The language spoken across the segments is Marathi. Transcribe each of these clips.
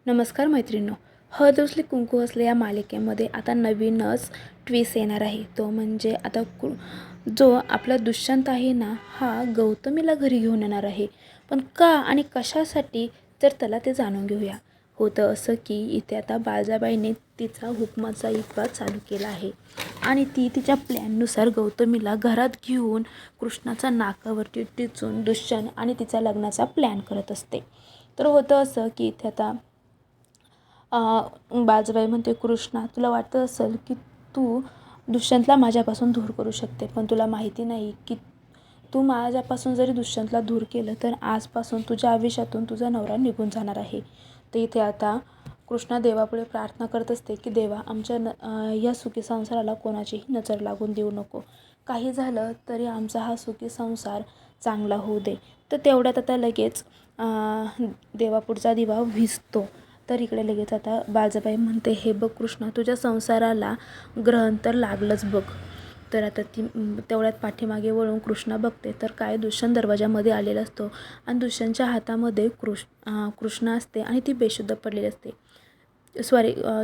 नमस्कार मैत्रिणींनो, हळद उचली कुंकू असले या मालिकेमध्ये आता नवीनच ट्विस्ट येणार आहे. तो म्हणजे आता जो आपला दुष्यंत आहे ना, हा गौतमीला घरी घेऊन येणार आहे. पण का आणि कशासाठी, तर त्याला ते जाणून घेऊया. होतं असं की इथे आता बाळजाबाईने तिचा हुकमाचा इतका चालू केला आहे आणि ती तिच्या प्लॅननुसार गौतमीला घरात घेऊन कृष्णाचा नाकावरती टिचून दुष्यंत आणि तिचा लग्नाचा प्लॅन करत असते. तर होतं असं की इथे आता बाळजाबाई म्हणते, कृष्णा, तुला वाटतं असेल की तू दुष्यंतला माझ्यापासून दूर करू शकते, पण तुला माहिती नाही की तू माझ्यापासून जरी दुष्यंतला दूर केलं तर आजपासून तुझ्या आयुष्यातून तुझा नवरा निघून जाणार आहे. तर इथे आता कृष्णा देवापुढे प्रार्थना करत असते की देवा, आमच्या या सुखी संसाराला कोणाचीही नजर लागून देऊ नको. काही झालं तरी आमचा हा सुखी संसार चांगला होऊ दे. तर तेवढ्यात आता लगेच देवापुढचा दिवा विझतो. तर इकडे लगेच आता बाळजाबाई म्हणते, हे बघ कृष्णा, तुझ्या संसाराला ग्रहण तर लागलंच बघ. तर आता ती तेवढ्यात पाठीमागे वळून कृष्णा बघते तर काय, दुष्यंत दरवाजामध्ये आलेला असतो आणि दुष्यंतच्या हातामध्ये कृष्णा असते आणि ती बेशुद्ध पडलेली असते.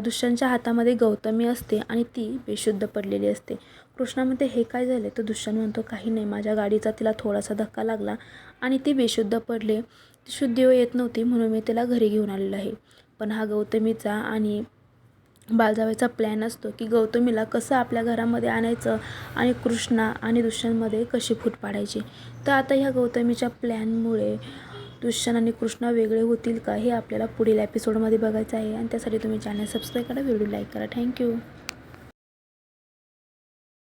दुष्यंतच्या हातामध्ये गौतमी असते आणि ती बेशुद्ध पडलेली असते. कृष्णा म्हणते, हे काय झाले? तर दुष्यंत म्हणतो, काही नाही, माझ्या गाडीचा तिला थोडासा धक्का लागला आणि ती बेशुद्ध पडले. ती शुद्धीवर येत नव्हती म्हणून मी तिला घरी घेऊन आलेलो आहे. पण हा गौतमीचा आणि बाळजाबाईचा प्लॅन असतो की गौतमीला कसं आपल्या घरामध्ये आणायचं आणि कृष्णा आणि दुष्यंतमध्ये कशी फूट पाडायची. तर आता ह्या गौतमीच्या प्लॅनमुळे दुष्यंत आणि कृष्णा वेगळे होतील का, हे आपल्याला पुढील एपिसोडमध्ये बघायचं आहे. आणि त्यासाठी तुम्ही चॅनल सबस्क्राईब करा, व्हिडिओ लाईक करा. थँक्यू.